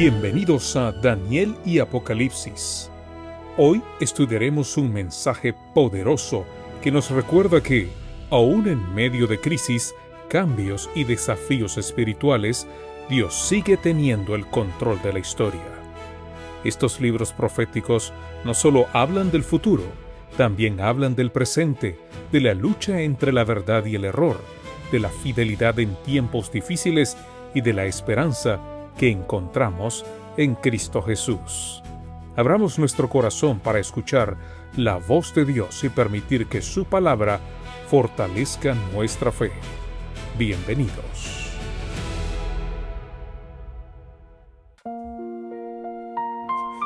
Bienvenidos a Daniel y Apocalipsis. Hoy estudiaremos un mensaje poderoso que nos recuerda que, aún en medio de crisis, cambios y desafíos espirituales, Dios sigue teniendo el control de la historia. Estos libros proféticos no solo hablan del futuro, también hablan del presente, de la lucha entre la verdad y el error, de la fidelidad en tiempos difíciles y de la esperanza que encontramos en Cristo Jesús. Abramos nuestro corazón para escuchar la voz de Dios y permitir que su palabra fortalezca nuestra fe. Bienvenidos.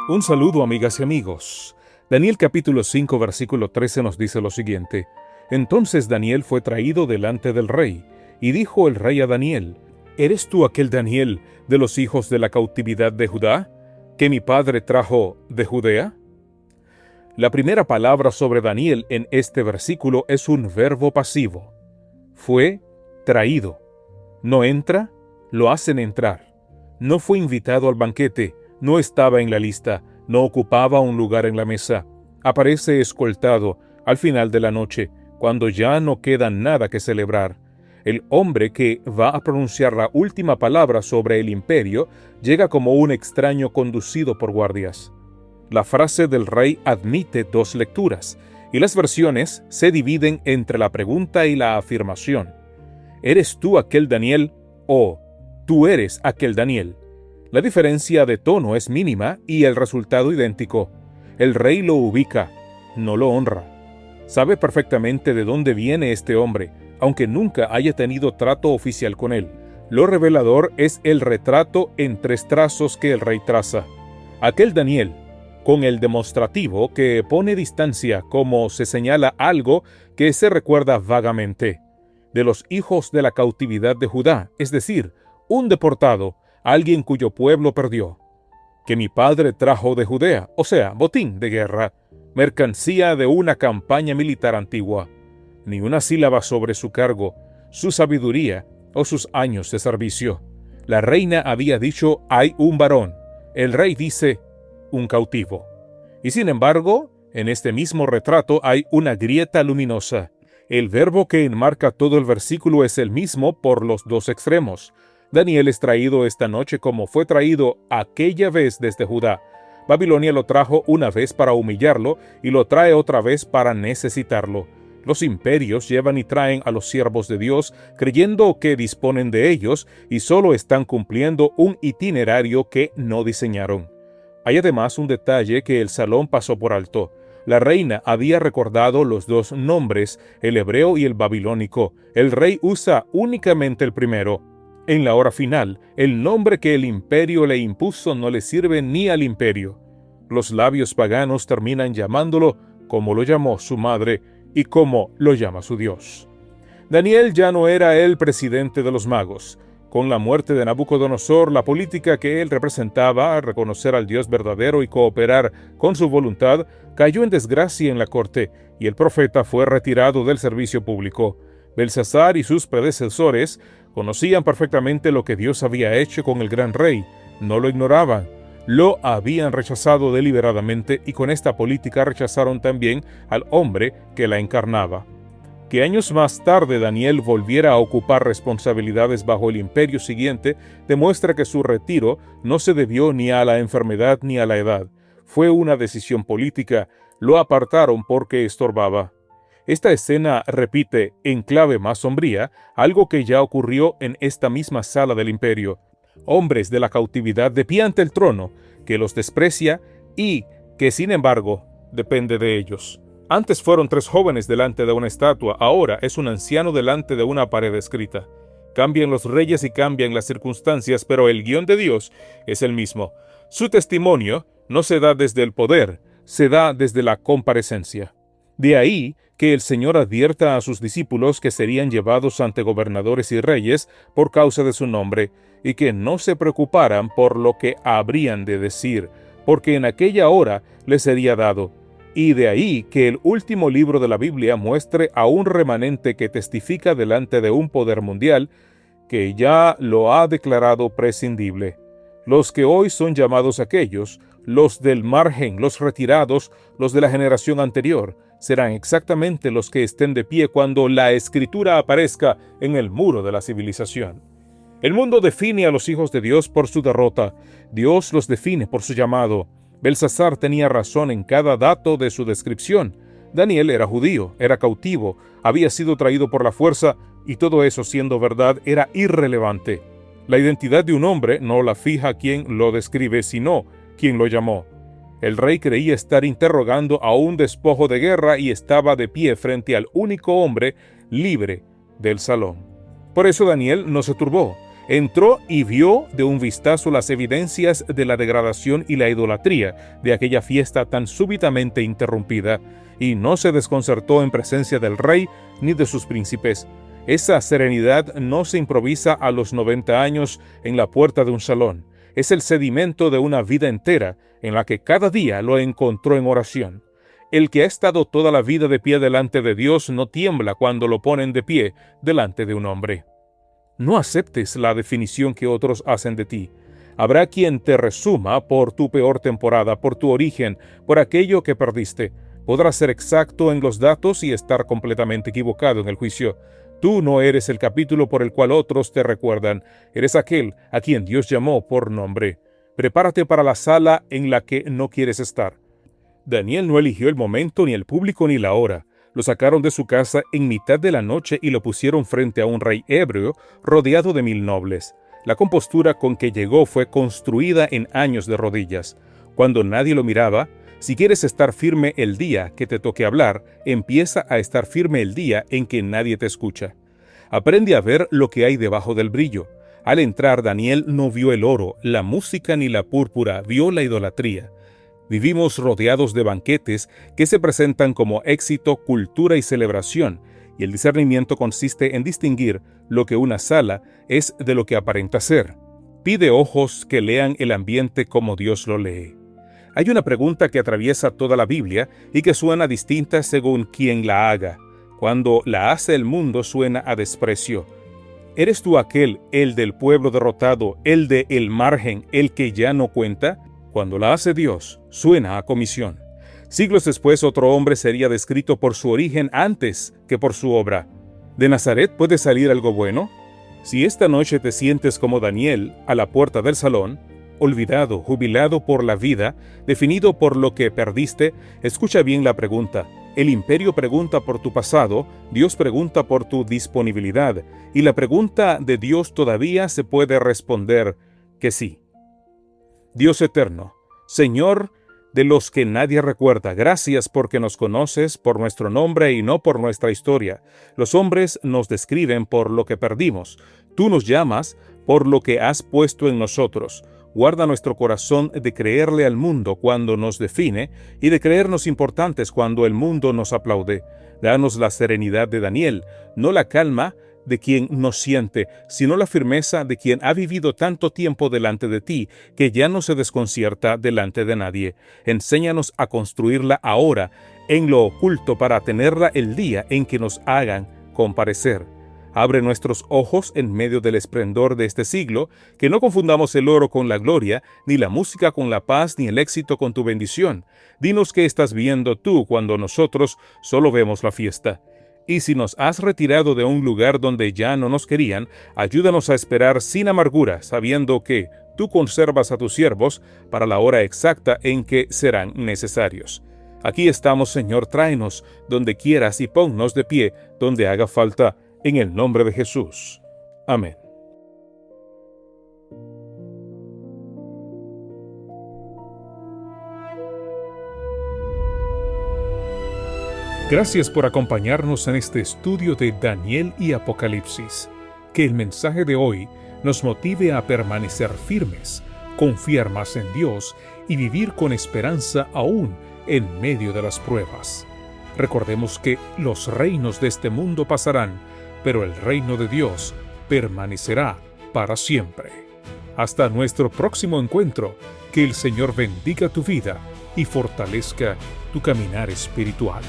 Un saludo, amigas y amigos. Daniel capítulo 5, versículo 13 nos dice lo siguiente: Entonces Daniel fue traído delante del rey, y dijo el rey a Daniel: ¿Eres tú aquel Daniel de los hijos de la cautividad de Judá, que mi padre trajo de Judea? La primera palabra sobre Daniel en este versículo es un verbo pasivo. Fue traído. No entra, lo hacen entrar. No fue invitado al banquete, no estaba en la lista, no ocupaba un lugar en la mesa. Aparece escoltado al final de la noche, cuando ya no queda nada que celebrar. El hombre que va a pronunciar la última palabra sobre el imperio llega como un extraño conducido por guardias. La frase del rey admite dos lecturas, y las versiones se dividen entre la pregunta y la afirmación. ¿Eres tú aquel Daniel? O ¿tú eres aquel Daniel? La diferencia de tono es mínima y el resultado idéntico. El rey lo ubica, no lo honra. Sabe perfectamente de dónde viene este hombre, aunque nunca haya tenido trato oficial con él. Lo revelador es el retrato en 3 trazos que el rey traza. Aquel Daniel, con el demostrativo que pone distancia como se señala algo que se recuerda vagamente. De los hijos de la cautividad de Judá, es decir, un deportado, alguien cuyo pueblo perdió. Que mi padre trajo de Judea, o sea, botín de guerra, mercancía de una campaña militar antigua. Ni una sílaba sobre su cargo, su sabiduría o sus años de servicio. La reina había dicho: hay un varón. El rey dice: un cautivo. Y sin embargo, en este mismo retrato hay una grieta luminosa. El verbo que enmarca todo el versículo es el mismo por los dos extremos. Daniel es traído esta noche como fue traído aquella vez desde Judá. Babilonia lo trajo una vez para humillarlo y lo trae otra vez para necesitarlo. Los imperios llevan y traen a los siervos de Dios creyendo que disponen de ellos y solo están cumpliendo un itinerario que no diseñaron. Hay además un detalle que el salón pasó por alto. La reina había recordado los dos nombres, el hebreo y el babilónico. El rey usa únicamente el primero. En la hora final, el nombre que el imperio le impuso no le sirve ni al imperio. Los labios paganos terminan llamándolo como lo llamó su madre y como lo llama su Dios. Daniel ya no era el presidente de los magos. Con la muerte de Nabucodonosor, la política que él representaba, reconocer al Dios verdadero y cooperar con su voluntad, cayó en desgracia en la corte, y el profeta fue retirado del servicio público. Belsasar y sus predecesores conocían perfectamente lo que Dios había hecho con el gran rey, no lo ignoraban. Lo habían rechazado deliberadamente y con esta política rechazaron también al hombre que la encarnaba. Que años más tarde Daniel volviera a ocupar responsabilidades bajo el imperio siguiente demuestra que su retiro no se debió ni a la enfermedad ni a la edad. Fue una decisión política, lo apartaron porque estorbaba. Esta escena repite, en clave más sombría, algo que ya ocurrió en esta misma sala del imperio. Hombres de la cautividad de pie ante el trono, que los desprecia y que, sin embargo, depende de ellos. Antes fueron 3 jóvenes delante de una estatua, ahora es un anciano delante de una pared escrita. Cambian los reyes y cambian las circunstancias, pero el guión de Dios es el mismo. Su testimonio no se da desde el poder, se da desde la comparecencia. De ahí que el Señor advierta a sus discípulos que serían llevados ante gobernadores y reyes por causa de su nombre, y que no se preocuparan por lo que habrían de decir, porque en aquella hora les sería dado. Y de ahí que el último libro de la Biblia muestre a un remanente que testifica delante de un poder mundial que ya lo ha declarado prescindible. Los que hoy son llamados aquellos, los del margen, los retirados, los de la generación anterior, serán exactamente los que estén de pie cuando la Escritura aparezca en el muro de la civilización. El mundo define a los hijos de Dios por su derrota. Dios los define por su llamado. Belsasar tenía razón en cada dato de su descripción. Daniel era judío, era cautivo, había sido traído por la fuerza, y todo eso, siendo verdad, era irrelevante. La identidad de un hombre no la fija quien lo describe, sino quien lo llamó. El rey creía estar interrogando a un despojo de guerra y estaba de pie frente al único hombre libre del salón. Por eso Daniel no se turbó. Entró y vio de un vistazo las evidencias de la degradación y la idolatría de aquella fiesta tan súbitamente interrumpida, y no se desconcertó en presencia del rey ni de sus príncipes. Esa serenidad no se improvisa a los 90 años en la puerta de un salón. Es el sedimento de una vida entera en la que cada día lo encontró en oración. El que ha estado toda la vida de pie delante de Dios no tiembla cuando lo ponen de pie delante de un hombre. No aceptes la definición que otros hacen de ti. Habrá quien te resuma por tu peor temporada, por tu origen, por aquello que perdiste. Podrás ser exacto en los datos y estar completamente equivocado en el juicio. Tú no eres el capítulo por el cual otros te recuerdan. Eres aquel a quien Dios llamó por nombre. Prepárate para la sala en la que no quieres estar. Daniel no eligió el momento, ni el público, ni la hora. Lo sacaron de su casa en mitad de la noche y lo pusieron frente a un rey ebrio rodeado de 1000 nobles. La compostura con que llegó fue construida en años de rodillas. Cuando nadie lo miraba, si quieres estar firme el día que te toque hablar, empieza a estar firme el día en que nadie te escucha. Aprende a ver lo que hay debajo del brillo. Al entrar, Daniel no vio el oro, la música ni la púrpura, vio la idolatría. Vivimos rodeados de banquetes que se presentan como éxito, cultura y celebración, y el discernimiento consiste en distinguir lo que una sala es de lo que aparenta ser. Pide ojos que lean el ambiente como Dios lo lee. Hay una pregunta que atraviesa toda la Biblia y que suena distinta según quien la haga. Cuando la hace el mundo suena a desprecio. ¿Eres tú aquel, el del pueblo derrotado, el de el margen, el que ya no cuenta? Cuando la hace Dios, suena a comisión. Siglos después, otro hombre sería descrito por su origen antes que por su obra. ¿De Nazaret puede salir algo bueno? Si esta noche te sientes como Daniel a la puerta del salón, olvidado, jubilado por la vida, definido por lo que perdiste, escucha bien la pregunta. El imperio pregunta por tu pasado, Dios pregunta por tu disponibilidad, y la pregunta de Dios todavía se puede responder que sí. Dios eterno, Señor de los que nadie recuerda, gracias porque nos conoces por nuestro nombre y no por nuestra historia. Los hombres nos describen por lo que perdimos. Tú nos llamas por lo que has puesto en nosotros. Guarda nuestro corazón de creerle al mundo cuando nos define y de creernos importantes cuando el mundo nos aplaude. Danos la serenidad de Daniel, no la calma de quien no siente, sino la firmeza de quien ha vivido tanto tiempo delante de ti, que ya no se desconcierta delante de nadie. Enséñanos a construirla ahora, en lo oculto, para tenerla el día en que nos hagan comparecer. Abre nuestros ojos en medio del esplendor de este siglo, que no confundamos el oro con la gloria, ni la música con la paz, ni el éxito con tu bendición. Dinos qué estás viendo tú cuando nosotros solo vemos la fiesta. Y si nos has retirado de un lugar donde ya no nos querían, ayúdanos a esperar sin amargura, sabiendo que tú conservas a tus siervos para la hora exacta en que serán necesarios. Aquí estamos, Señor, tráenos donde quieras y ponnos de pie donde haga falta, en el nombre de Jesús. Amén. Gracias por acompañarnos en este estudio de Daniel y Apocalipsis. Que el mensaje de hoy nos motive a permanecer firmes, confiar más en Dios y vivir con esperanza aún en medio de las pruebas. Recordemos que los reinos de este mundo pasarán, pero el reino de Dios permanecerá para siempre. Hasta nuestro próximo encuentro, que el Señor bendiga tu vida y fortalezca tu caminar espiritual.